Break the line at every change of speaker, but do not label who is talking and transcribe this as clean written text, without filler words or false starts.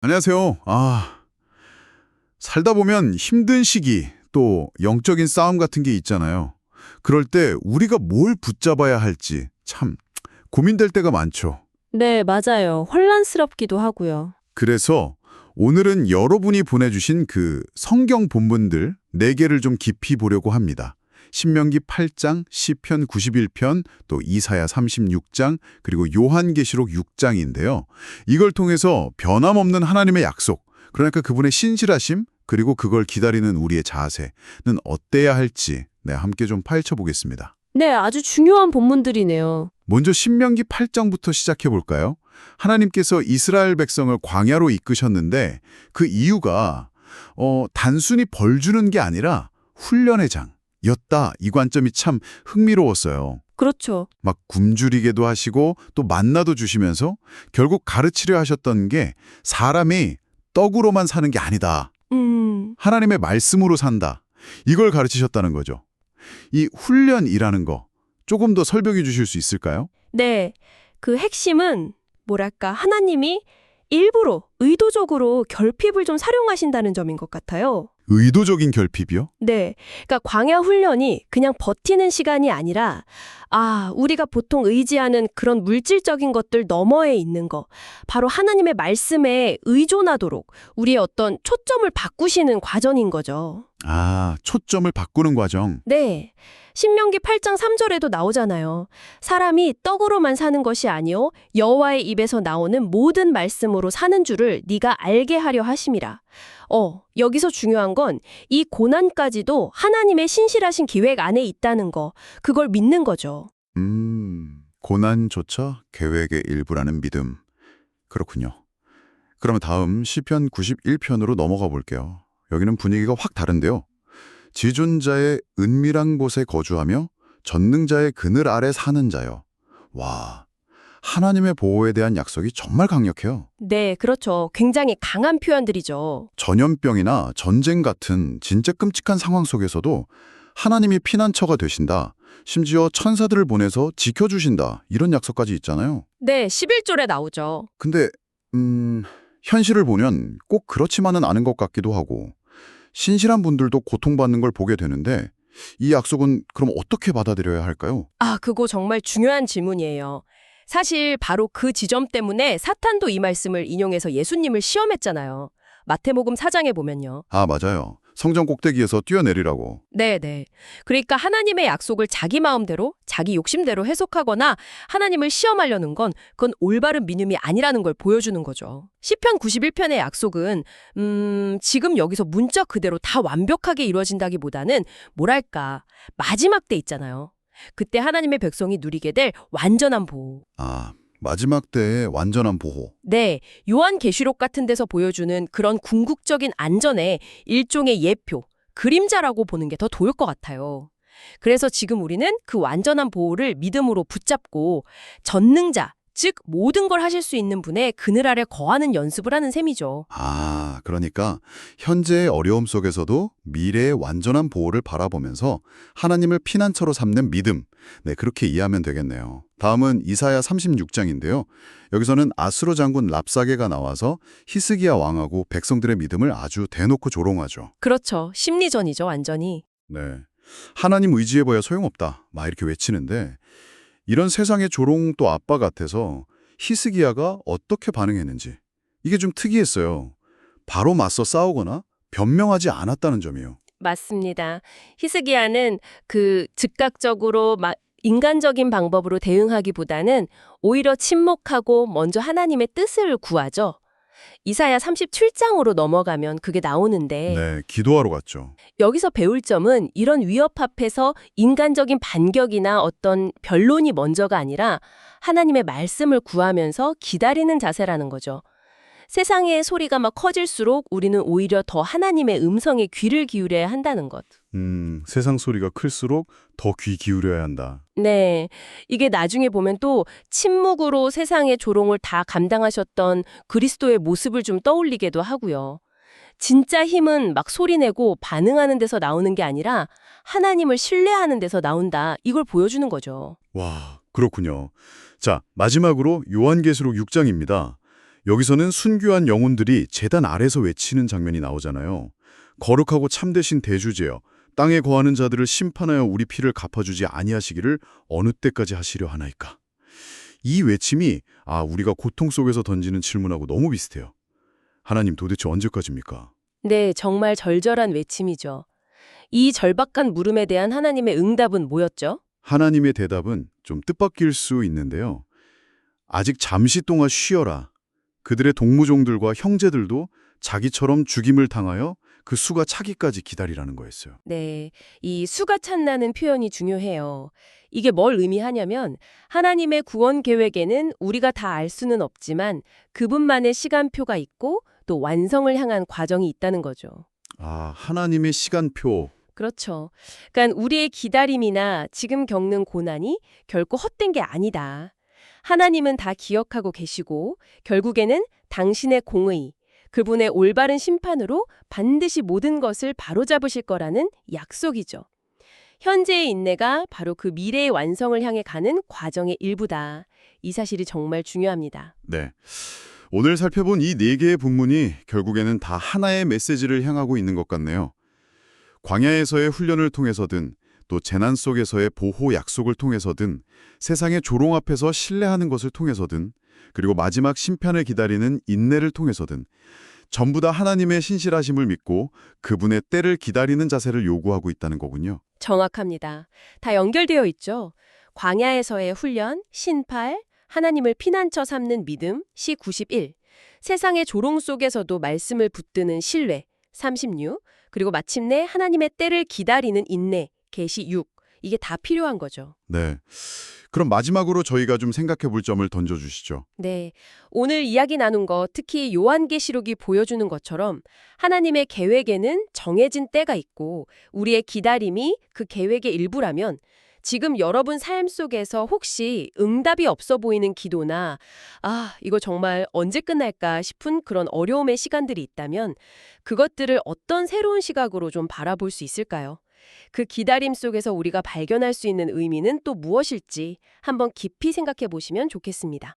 안녕하세요. 살다 보면 힘든 시기, 또 영적인 싸움 같은 게 있잖아요. 그럴 때 우리가 뭘 붙잡아야 할지 참 고민될 때가 많죠.
네, 맞아요. 혼란스럽기도 하고요.
그래서 오늘은 여러분이 보내주신 그 성경 본문들 4개를 좀 깊이 보려고 합니다. 신명기 8장, 시편 91편, 또 이사야 36장, 그리고 요한계시록 6장인데요. 이걸 통해서 변함없는 하나님의 약속, 그러니까 그분의 신실하심, 그리고 그걸 기다리는 우리의 자세는 어때야 할지 함께 좀 파헤쳐 보겠습니다.
네, 아주 중요한 본문들이네요.
먼저 신명기 8장부터 시작해 볼까요? 하나님께서 이스라엘 백성을 광야로 이끄셨는데 그 이유가 단순히 벌 주는 게 아니라 훈련의 장이었다. 이 관점이 참 흥미로웠어요.
그렇죠.
막 굶주리게도 하시고 또 만나도 주시면서 결국 가르치려 하셨던 게 사람이 떡으로만 사는 게 아니다. 하나님의 말씀으로 산다. 이걸 가르치셨다는 거죠. 이 훈련이라는 거 조금 더 설명해 주실 수 있을까요?
네, 그 핵심은 뭐랄까, 하나님이 일부러, 의도적으로 결핍을 좀 사용하신다는 점인 것 같아요.
의도적인 결핍이요?
네, 그러니까 광야 훈련이 그냥 버티는 시간이 아니라 우리가 보통 의지하는 그런 물질적인 것들 너머에 있는 거, 바로 하나님의 말씀에 의존하도록 우리의 어떤 초점을 바꾸시는 과정인 거죠.
초점을 바꾸는 과정.
네, 신명기 8장 3절에도 나오잖아요. 사람이 떡으로만 사는 것이 아니요 여호와의 입에서 나오는 모든 말씀으로 사는 줄을 네가 알게 하려 하심이라. 여기서 중요한 건 이 고난까지도 하나님의 신실하신 기획 안에 있다는 거, 그걸 믿는 거죠.
고난조차 계획의 일부라는 믿음. 그렇군요. 그러면 다음 시편 91편으로 넘어가 볼게요. 여기는 분위기가 확 다른데요. 지존자의 은밀한 곳에 거주하며 전능자의 그늘 아래 사는 자요. 와, 하나님의 보호에 대한 약속이 정말 강력해요.
네, 그렇죠. 굉장히 강한 표현들이죠.
전염병이나 전쟁 같은 진짜 끔찍한 상황 속에서도 하나님이 피난처가 되신다. 심지어 천사들을 보내서 지켜주신다. 이런 약속까지 있잖아요.
네, 11절에 나오죠.
근데 현실을 보면 꼭 그렇지만은 않은 것 같기도 하고 신실한 분들도 고통받는 걸 보게 되는데 이 약속은 그럼 어떻게 받아들여야 할까요?
그거 정말 중요한 질문이에요. 사실 바로 그 지점 때문에 사탄도 이 말씀을 인용해서 예수님을 시험했잖아요. 마태복음 4장에 보면요.
맞아요. 성전 꼭대기에서 뛰어내리라고.
네네. 그러니까 하나님의 약속을 자기 마음대로, 자기 욕심대로 해석하거나 하나님을 시험하려는 건 그건 올바른 믿음이 아니라는 걸 보여주는 거죠. 시편 91편의 약속은 지금 여기서 문자 그대로 다 완벽하게 이루어진다기보다는 뭐랄까, 마지막 때 있잖아요. 그때 하나님의 백성이 누리게 될 완전한 보호.
마지막 때의 완전한 보호.
네, 요한계시록 같은 데서 보여주는 그런 궁극적인 안전의 일종의 예표, 그림자라고 보는 게 더 좋을 것 같아요. 그래서 지금 우리는 그 완전한 보호를 믿음으로 붙잡고 전능자, 즉 모든 걸 하실 수 있는 분의 그늘 아래 거하는 연습을 하는 셈이죠.
그러니까 현재의 어려움 속에서도 미래의 완전한 보호를 바라보면서 하나님을 피난처로 삼는 믿음. 네, 그렇게 이해하면 되겠네요. 다음은 이사야 36장인데요. 여기서는 아수르 장군 랍사게가 나와서 히스기야 왕하고 백성들의 믿음을 아주 대놓고 조롱하죠.
그렇죠. 심리전이죠, 완전히.
네, 하나님 의지해봐야 소용없다. 막 이렇게 외치는데 이런 세상의 조롱 또 아빠 같아서 히스기야가 어떻게 반응했는지 이게 좀 특이했어요. 바로 맞서 싸우거나 변명하지 않았다는 점이에요.
맞습니다. 히스기야는 즉각적으로 인간적인 방법으로 대응하기보다는 오히려 침묵하고 먼저 하나님의 뜻을 구하죠. 이사야 37장으로 넘어가면 그게 나오는데
네, 기도하러 갔죠.
여기서 배울 점은 이런 위협 앞에서 인간적인 반격이나 어떤 변론이 먼저가 아니라 하나님의 말씀을 구하면서 기다리는 자세라는 거죠. 세상의 소리가 막 커질수록 우리는 오히려 더 하나님의 음성에 귀를 기울여야 한다는 것.
세상 소리가 클수록 더 귀 기울여야 한다.
네, 이게 나중에 보면 또 침묵으로 세상의 조롱을 다 감당하셨던 그리스도의 모습을 좀 떠올리기도 하고요. 진짜 힘은 막 소리내고 반응하는 데서 나오는 게 아니라 하나님을 신뢰하는 데서 나온다. 이걸 보여주는 거죠.
와, 그렇군요. 자, 마지막으로 요한계시록 6장입니다. 여기서는 순교한 영혼들이 제단 아래서 외치는 장면이 나오잖아요. 거룩하고 참되신 대주제여, 땅에 거하는 자들을 심판하여 우리 피를 갚아주지 아니하시기를 어느 때까지 하시려 하나이까. 이 외침이 우리가 고통 속에서 던지는 질문하고 너무 비슷해요. 하나님 도대체 언제까지입니까?
네, 정말 절절한 외침이죠. 이 절박한 물음에 대한 하나님의 응답은 뭐였죠?
하나님의 대답은 좀 뜻밖일 수 있는데요. 아직 잠시 동안 쉬어라. 그들의 동무종들과 형제들도 자기처럼 죽임을 당하여 그 수가 차기까지 기다리라는 거였어요.
네, 이 수가 찬다는 표현이 중요해요. 이게 뭘 의미하냐면 하나님의 구원 계획에는 우리가 다 알 수는 없지만 그분만의 시간표가 있고 또 완성을 향한 과정이 있다는 거죠.
하나님의 시간표.
그렇죠. 그러니까 우리의 기다림이나 지금 겪는 고난이 결코 헛된 게 아니다. 하나님은 다 기억하고 계시고 결국에는 당신의 공의, 그분의 올바른 심판으로 반드시 모든 것을 바로잡으실 거라는 약속이죠. 현재의 인내가 바로 그 미래의 완성을 향해 가는 과정의 일부다. 이 사실이 정말 중요합니다.
네. 오늘 살펴본 이 4개의 본문이 결국에는 다 하나의 메시지를 향하고 있는 것 같네요. 광야에서의 훈련을 통해서든 또 재난 속에서의 보호 약속을 통해서든 세상의 조롱 앞에서 신뢰하는 것을 통해서든 그리고 마지막 심판을 기다리는 인내를 통해서든 전부 다 하나님의 신실하심을 믿고 그분의 때를 기다리는 자세를 요구하고 있다는 거군요.
정확합니다. 다 연결되어 있죠. 광야에서의 훈련, 신팔, 하나님을 피난처 삼는 믿음, 시 91, 세상의 조롱 속에서도 말씀을 붙드는 신뢰, 36, 그리고 마침내 하나님의 때를 기다리는 인내, 계시 6, 이게 다 필요한 거죠.
네. 그럼 마지막으로 저희가 좀 생각해 볼 점을 던져주시죠.
네, 오늘 이야기 나눈 거 특히 요한계시록이 보여주는 것처럼 하나님의 계획에는 정해진 때가 있고 우리의 기다림이 그 계획의 일부라면 지금 여러분 삶 속에서 혹시 응답이 없어 보이는 기도나 이거 정말 언제 끝날까 싶은 그런 어려움의 시간들이 있다면 그것들을 어떤 새로운 시각으로 좀 바라볼 수 있을까요? 그 기다림 속에서 우리가 발견할 수 있는 의미는 또 무엇일지 한번 깊이 생각해 보시면 좋겠습니다.